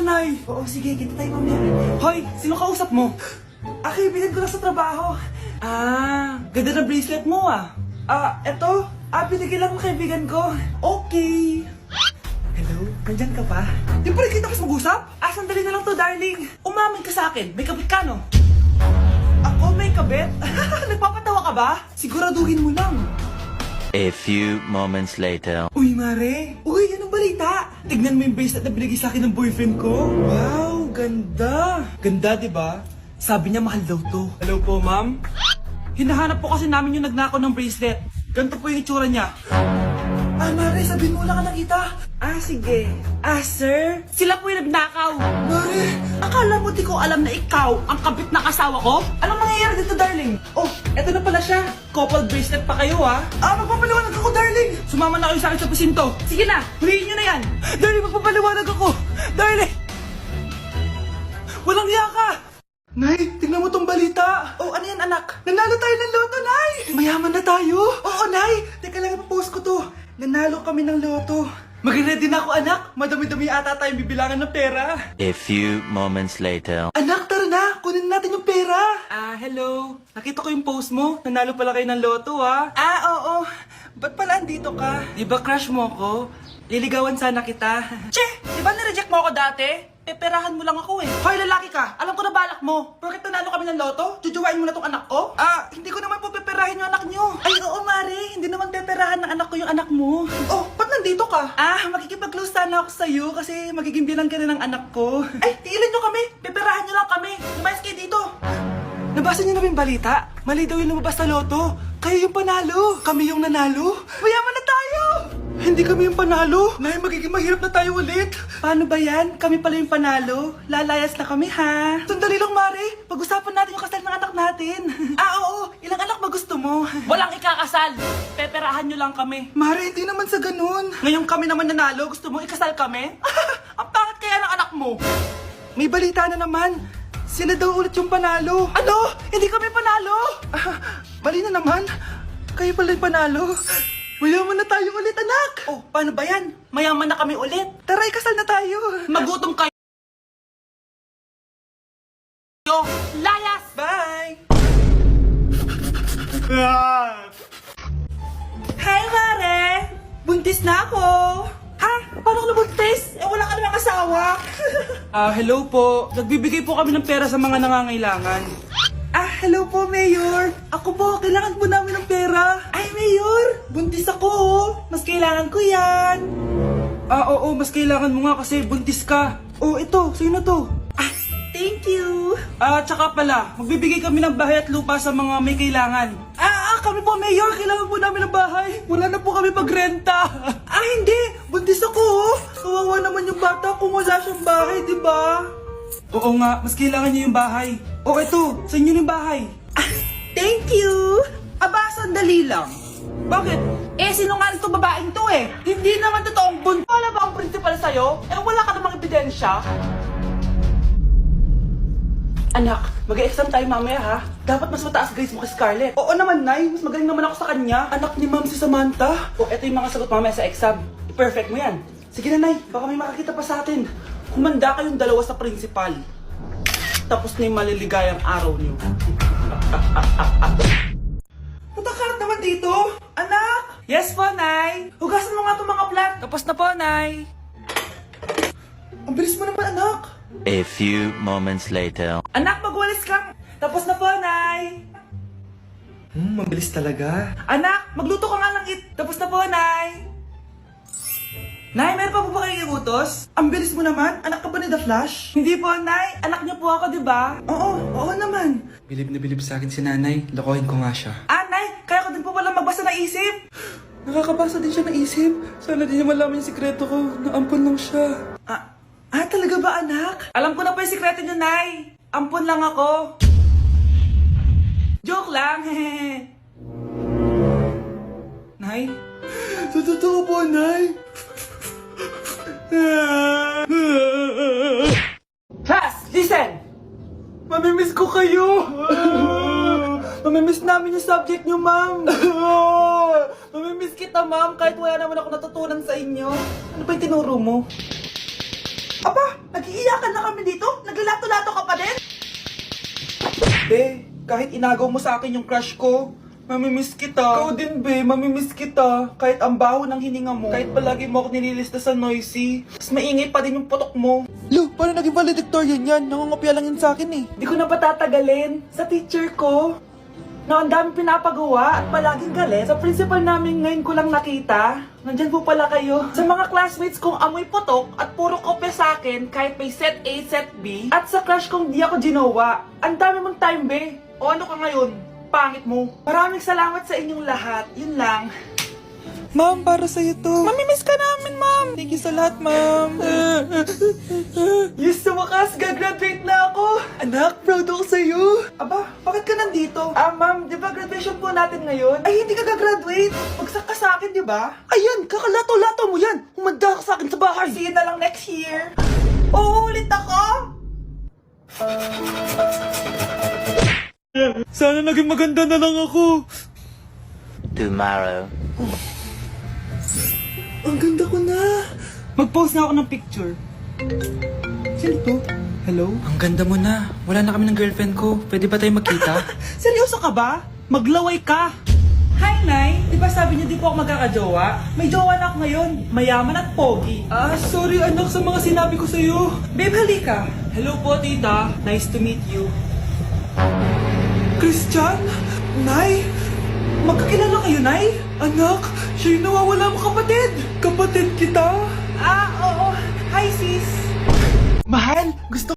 Nay. Oo, sige, kita tayo mamaya. Hoy, sino kausap mo? Kaibigan ko lang sa trabaho. Ganda ng bracelet mo eto. Binigyan lang ng kaibigan ko. Okay. Hello, nandyan ka pa? Di pa rin kita kasi mag-usap? Sandali na lang to, darling. Umamin ka sa akin, may kabit ka, no? Ako may kabit? Nagpapatawa ka ba? Siguraduhin mo lang. A few moments later. Uy, Mare! Uy, anong balita? Tignan mo yung bracelet na binigay sa akin ng boyfriend ko. Wow, ganda! Ganda, di ba? Sabi niya mahal daw to. Hello po, ma'am? Hinahanap po kasi namin yung nagnakaw ng bracelet. Ganito po yung itsura niya. Mare, sabihin mo lang ka nakita. Sige. Sir? Sila po yung nagnakaw. Mare! Akala mo di ko alam na ikaw ang kabit na kasawa ko? Anong mangyayari dito, darling? Oh, eto na pala siya. Couple bracelet pa kayo, magpapaliwanag ako, darling. Sumama na kayo sa akin sa presinto. Sige na, huliin nyo na yan. Darling, magpapaliwanag ako. Darling! Walang hiya ka! Nay, tingnan mo tong balita. Oh, ano yan, anak? Nanalo tayo ng loto, Nay! Mayaman na tayo? Oo, Nay! Teka lang, ipapost ko to. Nanalo kami ng loto. Mag-ready na ako, anak. Madami-dami ata tayong bibilangan ng pera. A few moments later. Anak, tara na! Kunin natin yung pera! Hello. Nakita ko yung post mo. Nanalo pala kayo ng loto, oo. Ba't pala andito ka? Di ba crush mo ako? Liligawan sana kita. Che! Di ba nireject mo ako dati? Peperahan mo lang ako Hoy, lalaki ka! Alam ko na balak mo! Bakit nanalo kami ng loto? Jujuwain mo na tong anak ko? Hindi ko naman po peperahin yung anak nyo! Ay, oo, Mare! Hindi naman peperahan ng anak ko yung anak mo! Oh, ba't nandito ka? Makikipag-close sana ako sa'yo kasi magiging bilang ka rin ng anak ko. Ay, tiilan nyo kami! Peperahan nyo lang kami! Lumayas kayo dito! Nabasa niyo na ba yung balita? Mali daw yung lumabas sa loto! Kayo yung panalo! Kami yung nanalo! Mayaman na tayo! Hindi kami yung panalo. Nay, magiging mahirap na tayo ulit. Paano ba yan? Kami pala yung panalo. Lalayas na kami, ha? Sandali lang, Mare. Pag-usapan natin yung kasal ng anak natin. Oo. Ilang anak ba gusto mo? Walang ikakasal. Peperahan nyo lang kami. Mare, hindi naman sa ganun. Ngayon kami naman nanalo. Gusto mo ikasal kami? Ang pangat kaya ng anak mo. May balita na naman. Sila daw ulit yung panalo. Ano? Hindi kami panalo. Mali na naman. Kayo pala yung panalo. Mayaman na tayo ulit, anak! Oh, paano ba yan? Mayaman na kami ulit. Tara, ikasal na tayo. Magutom kayo. Layas! Bye! Hi, Mare! Buntis na ako! Paano ka nabuntis? Wala ka namang asawa. Hello po. Nagbibigay po kami ng pera sa mga nangangailangan. Hello po, Mayor. Ako po, kailangan po namin ng pera. Ay, Mayor, buntis ako, Mas kailangan ko yan. Oo, mas kailangan mo nga kasi buntis ka. Ito, sa'yo na to. Thank you. Tsaka pala, magbibigay kami ng bahay at lupa sa mga may kailangan. Kami po, Mayor, kailangan po namin ng bahay. Wala na po kami pagrenta. Hindi, buntis ako, Kawawa naman yung bata kung wala siyang bahay, di ba? Oo nga, mas kailangan niya yung bahay. Ito, sa inyo yung bahay. Thank you! Sandali lang. Bakit? Sinungaling itong babaeng to Hindi naman totoong buntis. Wala ba ang principal sa'yo? Wala ka namang ebidensya. Anak, mag-e-exam tayo mamaya ha. Dapat mas mataas grades mo kay Scarlett. Oo naman, Nay. Mas magaling naman ako sa kanya. Anak ni Ma'am si Samantha. Ito yung mga sagot mamaya sa exam. Perfect mo yan. Sige na, Nay. Baka may makakita pa sa atin. Humanda kayong dalawa sa principal. Tapos na yung maliligayang araw niyo. Matakarat naman dito. Anak! Yes po, Nay. Hugasan mo nga itong mga plat. Tapos na po, Nay. Ang bilis mo naman, anak. A few moments later. Anak, magwalis ka. Tapos na po, Nay. Mabilis talaga. Anak, magluto ka nga ng Tapos na po, Nay. Nay, meron pa po ba kayong iutos? Ang bilis mo naman. Anak ka ba ni The Flash? Hindi po, Nay. Anak niyo po ako, di ba? Oo naman. Bilib na bilib sa akin si Nanay. Lokohin ko nga siya. Nay, kaya ko din po pala magbasa ng isip. Nakakabasa din siya ng isip. Sana din niya malaman yung sikreto ko. Naampon lang siya. Talaga ba, anak? Alam ko na po yung sikreto niyo, Nay. Ampon lang ako. Joke lang, Nay? Sa totoo po, Nay. Class, listen! Mamimiss ko kayo! Mamimiss namin yung subject nyo, ma'am! Mamimiss kita, ma'am, kahit wala naman ako natutunan sa inyo. Ano ba yung tinuro mo? Aba, nag Nag-iiyakan na kami dito? Naglalato-lato ka pa din? Be, kahit inagaw mo sa akin yung crush ko, mamimiss kita. Ikaw din, be, mamimiss kita. Kahit ang baho ng hininga mo, kahit palagi mo ako nililista sa noisy, mas maingay pa din yung putok mo. Lo, paano naging valedictorian yan? Nangungopia lang yun sa akin eh. Di ko na patatagalin. Sa teacher ko, na ang dami pinapagawa at palaging galit. Sa principal namin ngayon ko lang nakita. Nandyan po pala kayo. Sa mga classmates kong amoy putok at puro kopya sa akin kahit may set A, set B. At sa crush kong di ako ginawa. Ang dami mong time, be. O ano ka ngayon? Pangit mo. Maraming salamat sa inyong lahat. Yun lang. Ma'am, para sa'yo to. Mamimiss ka namin, ma'am. Thank you sa lahat, ma'am. Yes, sa wakas, gagraduate na ako. Anak, proud ako sa'yo. Aba, bakit ka nandito? Ma'am, di ba graduation po natin ngayon? Ay, hindi ka gagraduate. Magsak ka sa akin, di ba? Ayan, kakalato-lato mo yan. Humanda ka sa akin sa bahay. See you na lang next year. Oo, ulit ako. Sana naging maganda na lang ako. Tomorrow. Ang ganda ko na. Mag-post na ako ng picture. Sino to? Hello? Ang ganda mo na. Wala na kami ng girlfriend ko. Pwede ba tayo magkita? Seryoso ka ba? Maglaway ka. Hi, Nay. Di ba sabi niyo di po ako magkakajowa? May jowa na ako ngayon. Mayaman at pogi. Sorry anak sa mga sinabi ko sa'yo. Babe, halika. Hello po, tita. Nice to meet you. Christian? Nay? Magkakilala kayo, Nay? Anak, siya yung nawawala mo kapatid. Kapatid kita? Oo. Hi, sis. Mahal, gusto